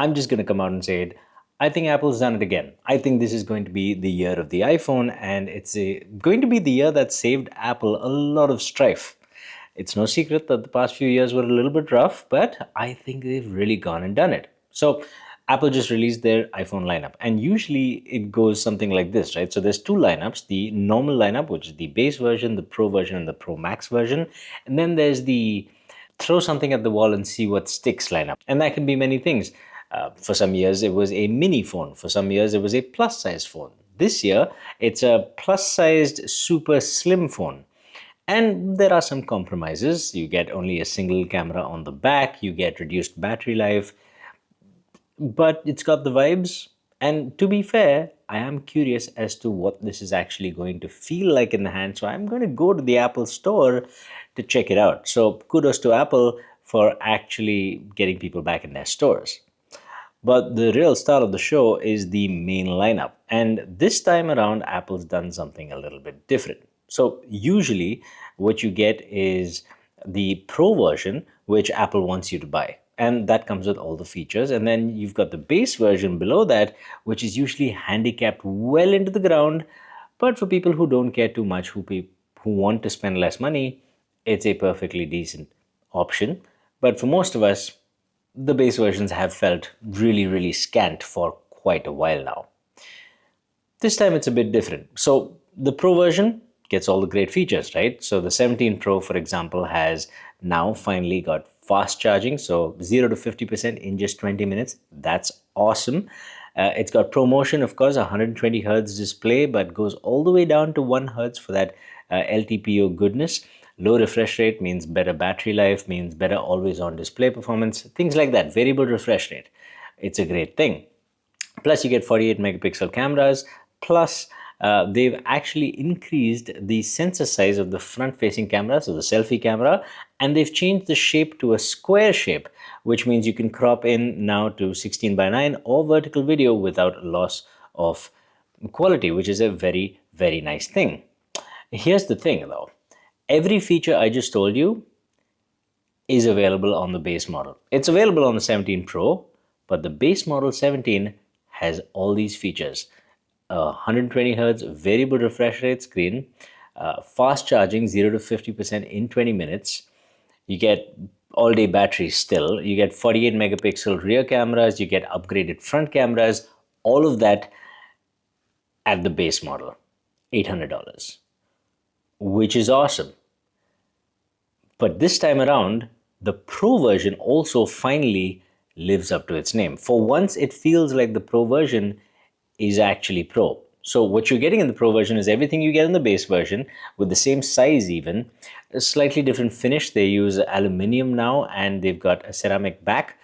I'm just going to come out and say it. I think Apple's done it again. I think this is going to be the year of the iPhone, and it's going to be the year that saved Apple a lot of strife. It's no secret that the past few years were a little bit rough, but I think they've really gone and done it. So, Apple just released their iPhone lineup, and usually it goes something like this, right? So, there's two lineups: the normal lineup, which is the base version, the Pro version, and the Pro Max version, and then there's the throw something at the wall and see what sticks lineup. And that can be many things. For some years, it was a mini phone. For some years, it was a plus size phone. This year, it's a plus sized super slim phone. And there are some compromises. You get only a single camera on the back, you get reduced battery life, but it's got the vibes. And to be fair, I am curious as to what this is actually going to feel like in the hand. So I'm going to go to the Apple store to check it out. So kudos to Apple for actually getting people back in their stores. But the real star of the show is the main lineup. And this time around, Apple's done something a little bit different. So usually what you get is the Pro version, which Apple wants you to buy. And that comes with all the features. And then you've got the base version below that, which is usually handicapped well into the ground. But for people who don't care too much, who want to spend less money, it's a perfectly decent option. But for most of us, the base versions have felt really, really scant for quite a while now. This time it's a bit different. So the Pro version gets all the great features, right? So the 17 Pro, for example, has now finally got fast charging. So 0 to 50% in just 20 minutes. That's awesome. It's got ProMotion, of course, 120 hertz display, but goes all the way down to 1 hertz for that LTPO goodness. Low refresh rate means better battery life, means better always on display performance, things like that. Variable refresh rate. It's a great thing. Plus, you get 48 megapixel cameras. Plus, they've actually increased the sensor size of the front facing camera, so the selfie camera, and they've changed the shape to a square shape, which means you can crop in now to 16 by 9 or vertical video without loss of quality, which is a very, very nice thing. Here's the thing though. Every feature I just told you is available on the base model. It's available on the 17 Pro, but the base model 17 has all these features. 120 hertz variable refresh rate screen, fast charging 0 to 50% in 20 minutes. You get all day battery still. You get 48 megapixel rear cameras. You get upgraded front cameras. All of that at the base model, $800, which is awesome. But this time around, the Pro version also finally lives up to its name. For once, it feels like the Pro version is actually Pro. So what you're getting in the Pro version is everything you get in the base version with the same size even. A slightly different finish. They use aluminum now and they've got a ceramic back,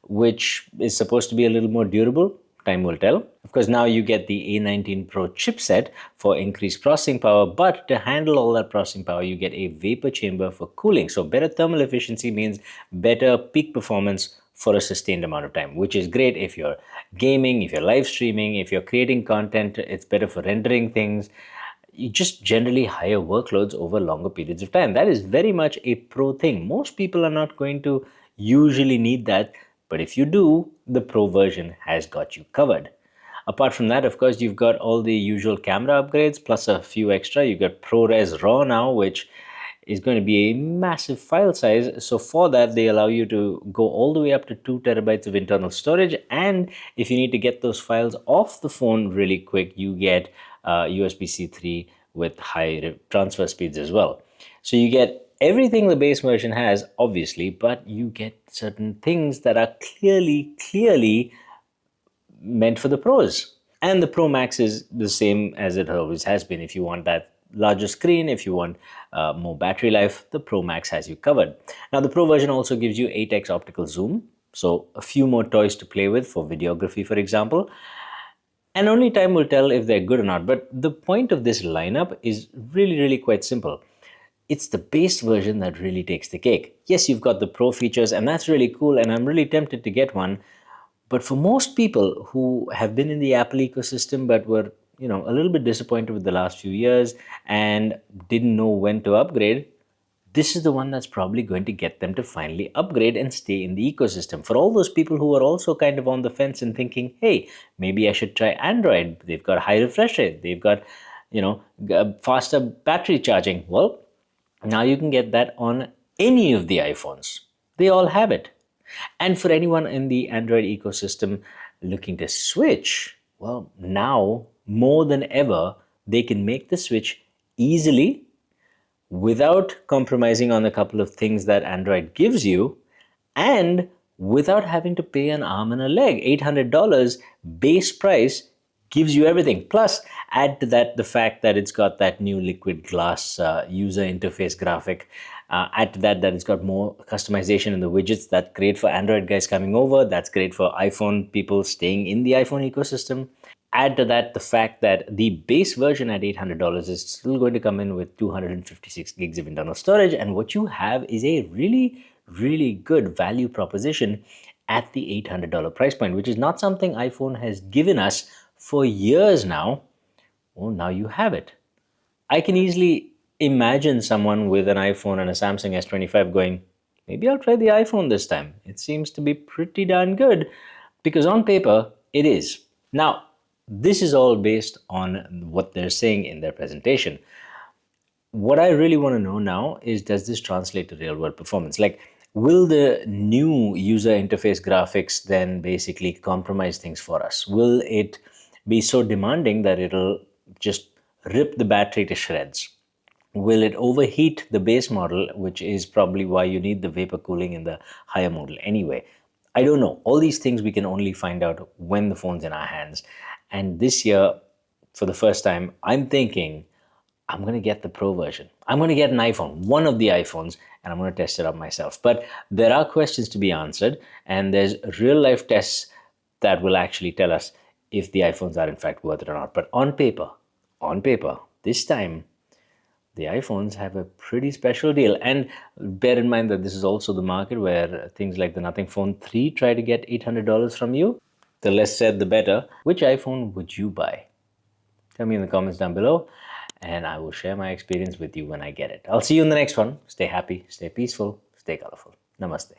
which is supposed to be a little more durable. Time will tell. Of course, now you get the A19 Pro chipset for increased processing power, but to handle all that processing power, you get a vapor chamber for cooling. So better thermal efficiency means better peak performance for a sustained amount of time, which is great if you're gaming, if you're live streaming, if you're creating content. It's better for rendering things. You just generally higher workloads over longer periods of time. That is very much a Pro thing. Most people are not going to usually need that, but if you do, the Pro version has got you covered. Apart from that, of course, you've got all the usual camera upgrades plus a few extra. You've got ProRes RAW now, which is going to be a massive file size. So for that, they allow you to go all the way up to 2 terabytes of internal storage. And if you need to get those files off the phone really quick, you get USB-C 3 with high transfer speeds as well. So you get everything the base version has, obviously, but you get certain things that are clearly meant for the pros. And the Pro Max is the same as it always has been. If you want that larger screen, if you want more battery life, the Pro Max has you covered. Now, the Pro version also gives you 8x optical zoom, so a few more toys to play with for videography, for example. And only time will tell if they're good or not. But the point of this lineup is really quite simple. It's the base version that really takes the cake. Yes, you've got the Pro features, and that's really cool, and I'm really tempted to get one. But for most people who have been in the Apple ecosystem but were, a little bit disappointed with the last few years and didn't know when to upgrade, this is the one that's probably going to get them to finally upgrade and stay in the ecosystem. For all those people who are also kind of on the fence and thinking, hey, maybe I should try Android. They've got high refresh rate. They've got, faster battery charging. Well, now you can get that on any of the iPhones. They all have it. And for anyone in the Android ecosystem looking to switch, well, now more than ever, they can make the switch easily without compromising on a couple of things that Android gives you and without having to pay an arm and a leg. $800 base price gives you everything. Plus, add to that the fact that it's got that new liquid glass user interface graphic. Add to that it's got more customization in the widgets. That's great for Android guys coming over. That's great for iPhone people staying in the iPhone ecosystem. Add to that the fact that the base version at $800 is still going to come in with 256 gigs of internal storage, and what you have is a really, really good value proposition at the $800 price point, which is not something iPhone has given us for years now. Well, now you have it. I can easily imagine someone with an iPhone and a Samsung S25 going, maybe I'll try the iPhone this time. It seems to be pretty darn good, because on paper, it is. Now, this is all based on what they're saying in their presentation. What I really want to know now is, does this translate to real world performance? Like, will the new user interface graphics then basically compromise things for us? Will it be so demanding that it'll just rip the battery to shreds? Will it overheat the base model, which is probably why you need the vapor cooling in the higher model anyway? I don't know. All these things we can only find out when the phone's in our hands. And this year, for the first time, I'm thinking I'm going to get the Pro version. I'm going to get an iPhone, one of the iPhones, and I'm going to test it out myself. But there are questions to be answered, and there's real life tests that will actually tell us if the iPhones are in fact worth it or not. But on paper, this time, the iPhones have a pretty special deal. And bear in mind that this is also the market where things like the Nothing Phone 3 try to get $800 from you. The less said, the better. Which iPhone would you buy? Tell me in the comments down below, and I will share my experience with you when I get it. I'll see you in the next one. Stay happy, stay peaceful, stay colorful. Namaste.